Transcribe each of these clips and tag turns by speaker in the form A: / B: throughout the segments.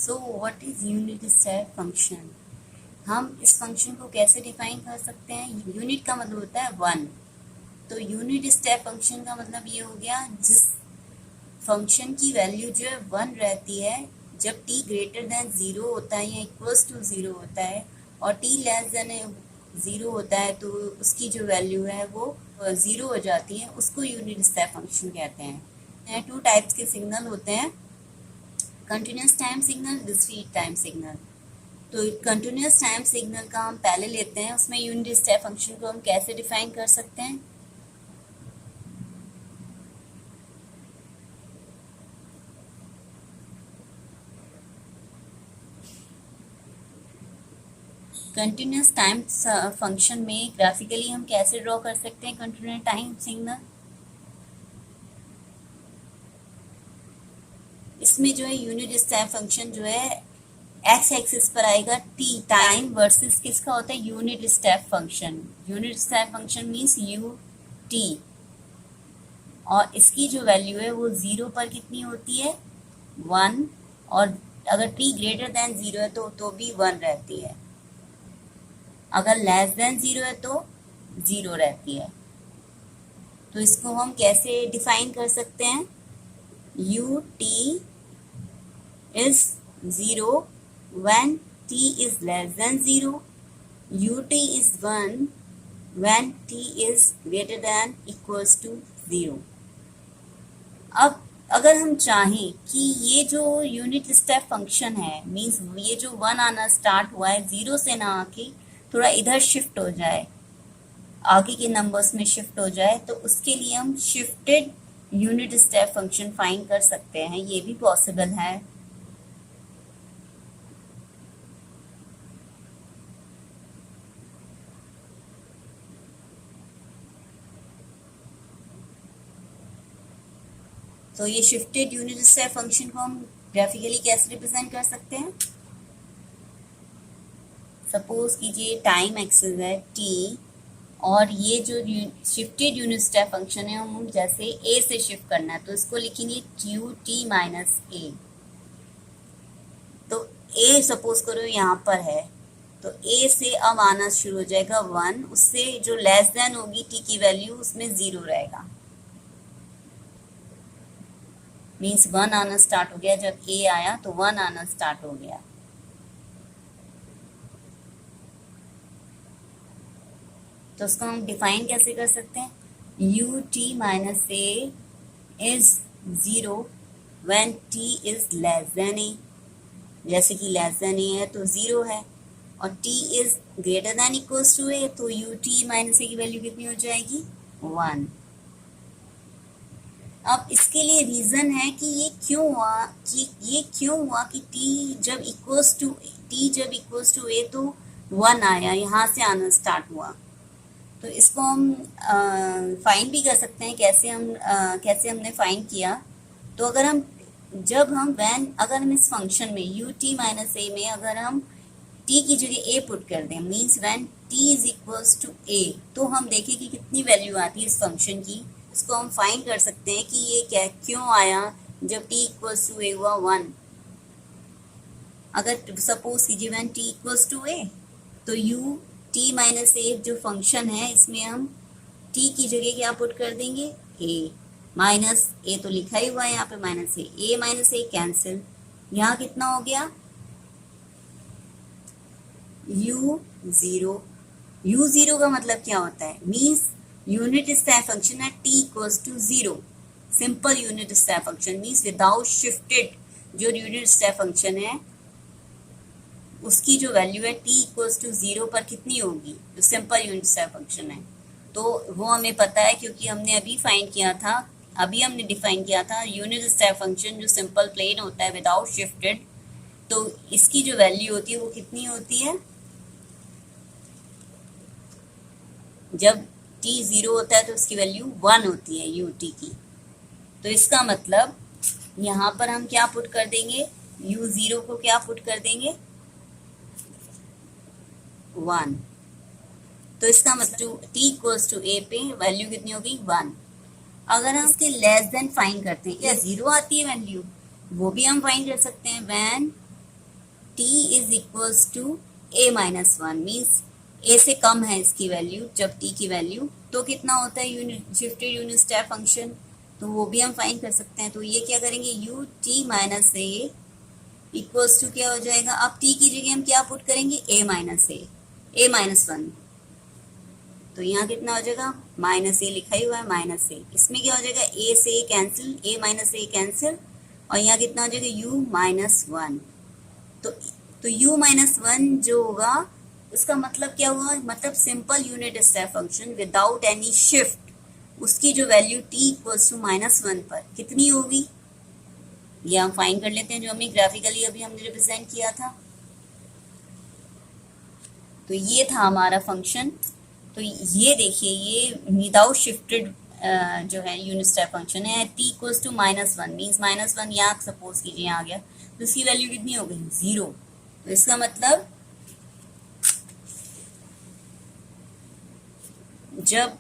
A: So what is unit step function? हम इस function को कैसे डिफाइन कर सकते हैं? यूनिट का मतलब होता है वन, तो यूनिट स्टेप फंक्शन का मतलब ये हो गया जिस फंक्शन की वैल्यू जो है वन रहती है जब t ग्रेटर देन जीरो होता है या इक्वल्स टू जीरो होता है, और t लेस देन जीरो होता है तो उसकी जो वैल्यू है वो जीरो हो जाती है, उसको यूनिट स्टेप फंक्शन कहते हैं। टू टाइप्स के सिग्नल होते हैं, continuous time signal, discrete time signal. तो कंटिन्यूस टाइम सिग्नल का हम पहले लेते हैं, उसमें यूनिट स्टेप फंक्शन को हम कैसे डिफाइन कर सकते हैं? कंटिन्यूस टाइम फंक्शन में ग्राफिकली हम कैसे ड्रॉ कर सकते हैं कंटिन्यूस टाइम सिग्नल? इसमें जो है यूनिट स्टेप फंक्शन जो है एक्स एक्सिस पर आएगा, टी टाइम वर्सेस किसका होता है? Unit step function. Unit step function means U T, और इसकी जो वैल्यू है वो जीरो पर कितनी होती है? वन, और अगर टी ग्रेटर देन जीरो है तो भी वन रहती है, अगर लेस देन जीरो है तो जीरो रहती है। तो इसको हम कैसे डिफाइन कर सकते हैं? U T is zero when t is less than zero, ut is 1 when t is greater than equals to 0। अब अगर हम चाहें कि ये जो यूनिट स्टेप फंक्शन है मींस ये जो वन आना स्टार्ट हुआ है जीरो से ना आके थोड़ा इधर शिफ्ट हो जाए, आगे के नंबर्स में शिफ्ट हो जाए, तो उसके लिए हम shifted unit step function find कर सकते हैं, ये भी पॉसिबल है। तो ये शिफ्टेड यूनिट स्टेप फंक्शन को हम ग्राफिकली कैसे रिप्रेजेंट कर सकते हैं? सपोज कीजिए टाइम एक्सिस है t, और ये जो शिफ्टेड यूनिट स्टेप फंक्शन है हम जैसे a से शिफ्ट करना है तो इसको लिखेंगे क्यू टी माइनस ए। तो a सपोज करो यहाँ पर है, तो a से अब आना शुरू हो जाएगा वन, उससे जो लेस देन होगी t की वैल्यू उसमें जीरो रहेगा, मीन्स वन आना स्टार्ट हो गया, जब a आया तो वन आना स्टार्ट हो गया। तो उसको हम डिफाइन कैसे कर सकते हैं? U T minus A is zero when T is less than A, जैसे कि लेस देन ए है तो जीरो है, और T is greater than equals to A तो यू टी माइनस ए की वैल्यू कितनी हो जाएगी? वन। अब इसके लिए रीजन है कि ये क्यों हुआ कि t जब इक्वल्स टू a तो वन आया, यहाँ से आना स्टार्ट हुआ। तो इसको हम फाइंड भी कर सकते हैं, कैसे हमने फाइंड किया? तो अगर हम इस फंक्शन में यू टी माइनस ए में अगर हम t की जगह a पुट कर दें, means when t is equals to a, तो हम देखें कि कितनी वैल्यू आती है इस फंक्शन की। इसको हम फाइंड कर सकते हैं कि ये क्यों आया जब t इक्वल्स टू a हुआ वन। अगर सपोज कीजिए when t equals to a, तो u t माइनस ए जो फंक्शन है इसमें हम t की जगह क्या पुट कर देंगे? a माइनस ए, तो लिखा ही हुआ है यहाँ पे minus A minus a cancel, यहाँ कितना हो गया? u जीरो का मतलब क्या होता है? मीन्स यूनिट स्टेप फंक्शन है t equals to zero, simple unit step function means without shifted जो यूनिट स्टेप फंक्शन है उसकी जो वैल्यू है t इक्वल्स टू जीरो पर कितनी होगी, जो सिंपल यूनिट स्टेप फंक्शन है। तो वो हमें पता है क्योंकि हमने अभी हमने डिफाइन किया था यूनिट स्टेप फंक्शन जो सिंपल प्लेन होता है विदाउट शिफ्टेड, तो इसकी जो वैल्यू होती है वो कितनी होती है? जब t जीरो होता है तो उसकी वैल्यू वन होती है u t की। तो इसका मतलब यहाँ पर हम क्या पुट कर देंगे? u जीरो को क्या पुट कर देंगे? वन। तो इसका मतलब t इक्वल्स टू a पे वैल्यू कितनी होगी? वन। अगर हम इसके लेस देन फाइंड करते हैं या जीरो आती है वैल्यू, वो भी हम फाइंड कर सकते हैं। When t is equals to a minus one, means a से कम है इसकी वैल्यू, जब t की वैल्यू, तो कितना होता है unit shifted unit step function, तो वो भी हम फाइंड कर सकते हैं। तो ये क्या करेंगे, u t minus a equals to क्या हो जाएगा, अब t की जगह हम क्या पुट करेंगे, a minus a minus one, तो यहाँ कितना हो जाएगा, माइनस ए लिखा ही हुआ है, माइनस ए, इसमें क्या हो जाएगा, ए से cancel, a minus a cancel, और यहाँ कितना हो जाएगा, u माइनस वन। तो u माइनस वन जो होगा उसका मतलब क्या हुआ, मतलब simple unit step function without any shift, उसकी जो value t equals to minus one पर कितनी होगी, ये हम फाइंड कर लेते हैं, जो हमें ग्राफिकली अभी हमने रिप्रेजेंट किया था। तो ये था हमारा फंक्शन। तो ये देखिए, ये विदाउट शिफ्टेड जो है यूनिट स्टेप फंक्शन है, t equals to minus one, means minus one यहाँ सपोज कीजिए यहाँ आ गया, तो इसकी वैल्यू कितनी हो गई, जीरो। तो इसका मतलब जब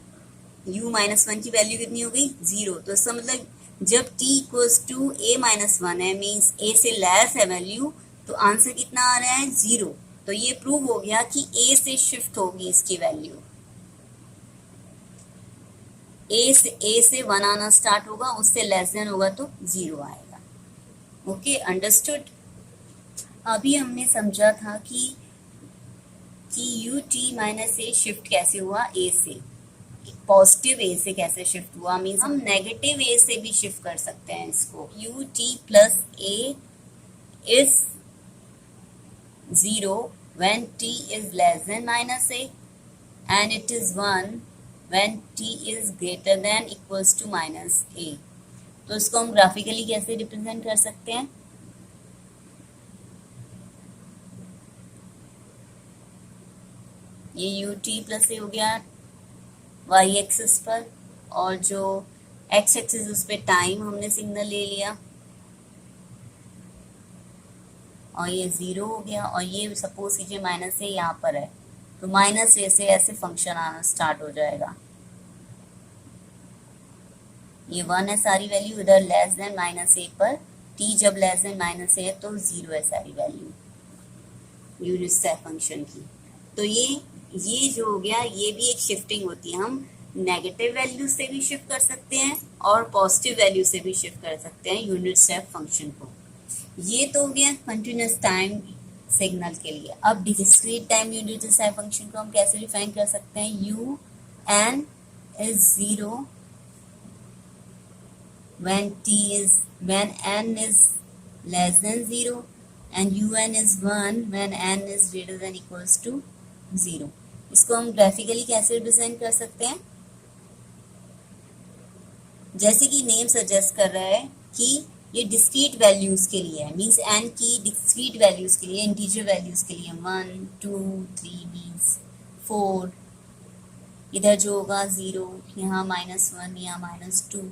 A: u माइनस वन की वैल्यू कितनी हो गई, जीरो, तो इसका मतलब जब t equals to a minus one है, मीन्स a से लेस है वैल्यू, तो आंसर कितना आ रहा है, जीरो। तो ये प्रूव हो गया कि a से शिफ्ट होगी इसकी वैल्यू, a से वन आना स्टार्ट होगा, उससे लेस देन होगा तो जीरो आएगा। Okay, understood. अभी हमने समझा था कि u t minus a shift कैसे हुआ, a से पॉजिटिव a से कैसे शिफ्ट हुआ, मीन्स हम नेगेटिव a से भी शिफ्ट कर सकते हैं इसको। u t plus a is zero when t is less than minus a and it is 1 when t is greater than equals to minus a। तो इसको हम ग्राफिकली कैसे रिप्रेजेंट कर सकते हैं, ये u t प्लस a हो गया y एक्सिस पर, और जो x एक्सिस उस पर टाइम हमने सिग्नल ले लिया, और ये जीरो हो गया, और ये सपोज कीजिए माइनस ए यहाँ पर है, तो माइनस ए से ऐसे फंक्शन आना स्टार्ट हो जाएगा। ये वन है सारी वैल्यू, इधर लेस देन माइनस ए पर t जब लेस देन माइनस ए है तो जीरो है सारी वैल्यू यूनिट स्टेप फंक्शन की। तो ये जो हो गया, ये भी एक शिफ्टिंग होती है, हम नेगेटिव वैल्यू से भी शिफ्ट कर सकते हैं और पॉजिटिव वैल्यू से भी शिफ्ट कर सकते हैं यूनिट स्टेप फंक्शन को। ये तो हो गया कंटिन्यूस टाइम सिग्नल के लिए। अब discrete time unit step function को हम कैसे डिफाइन कर सकते हैं, u n is 0 when n is less than 0 and un is 1 when n is greater than equals to 0। इसको हम ग्राफिकली कैसे रिप्रेजेंट कर सकते हैं, जैसे कि नेम सजेस्ट कर रहा है कि ये डिस्क्रीट वैल्यूज के लिए है, मीन्स n की डिस्क्रीट वैल्यूज के लिए, इंटीजर वैल्यूज के लिए 1 2 3 मीन्स 4, इधर जो होगा 0, यहाँ -1, यहाँ -2,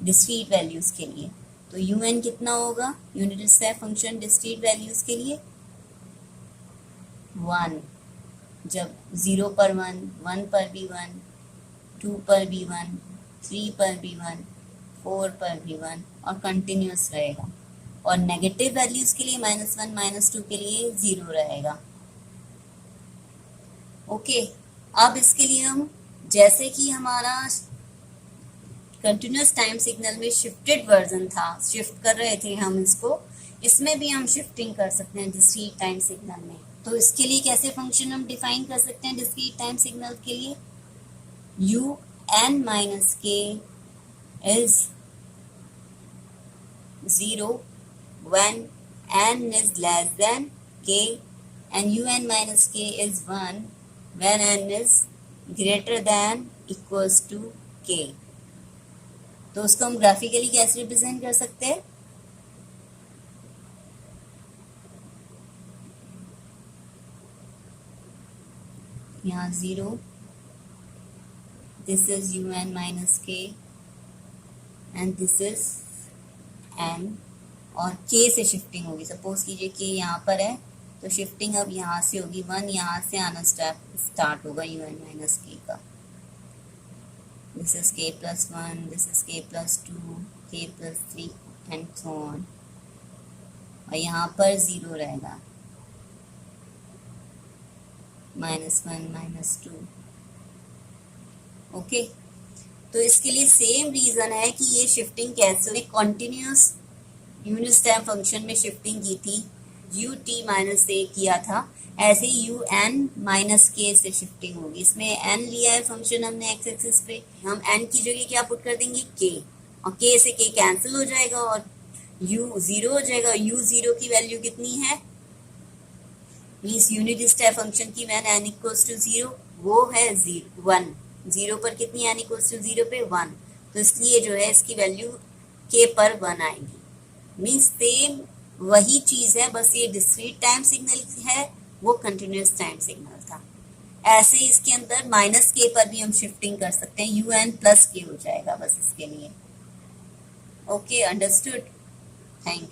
A: डिस्क्रीट वैल्यूज के लिए। तो un कितना होगा unit step function discrete values के लिए, 1, जब 0 पर 1, 1 पर भी 1, 2 पर भी 1, 3 पर भी 1, 4 पर भी 1, और कंटिन्यूस रहेगा। और नेगेटिव वैल्यूज के लिए -1 -2 के लिए 0 रहेगा। ओके, अब इसके लिए हम, जैसे कि हमारा कंटिन्यूस टाइम सिग्नल में शिफ्टेड वर्जन था, शिफ्ट कर रहे थे हम इसको, इसमें भी हम शिफ्टिंग कर सकते हैं डिस्क्रीट टाइम सिग्नल में। तो इसके लिए कैसे फंक्शन हम डिफाइन कर सकते हैं डिस्क्रीट टाइम सिग्नल के लिए, u n minus k is 0 when n is less than k and un minus k is 1 when n is greater than equals to k। तो उसको हम ग्राफिकली कैसे रिप्रेजेंट कर सकते हैं, यहाँ 0, this is un minus k and this is n, और k से शिफ्टिंग होगी। सपोज कीजिए k यहाँ पर है, तो शिफ्टिंग अब यहाँ से होगी, 1 यहाँ से आना स्टार्ट होगा un माइनस k का। This is k plus 1, this is k plus 2, k plus 3 and so on, और यहाँ पर 0 रहेगा। -1 -2। ओके, तो इसके लिए सेम रीजन है कि ये शिफ्टिंग कैसे कॉन्टिन्यूस यूनिट स्टेप फंक्शन में शिफ्टिंग की थी, यू टी माइनस ए किया था, ऐसे यू एन माइनस के से शिफ्टिंग होगी। इसमें एन लिया है फंक्शन हमने एक्स एक्सिस पे, हम एन की जगह क्या पुट कर देंगे के, और के से के कैंसिल हो जाएगा और यू जीरो हो जाएगा। यू जीरो की वैल्यू कितनी है, मीन्स यूनिट स्टेप फंक्शन की when n equals to zero, वो है 1। जीरो पर कितनी एन इक्वल्स टू जीरो पे 1, तो इसलिए जो है इसकी वैल्यू के पर 1 आएगी। मीन्स सेम वही चीज है, बस ये डिस्क्रीट टाइम सिग्नल है, वो कंटिन्यूस टाइम सिग्नल था। ऐसे इसके अंदर माइनस के पर भी हम शिफ्टिंग कर सकते हैं, यू एन प्लस के हो जाएगा बस इसके लिए। Okay, understood, thank you.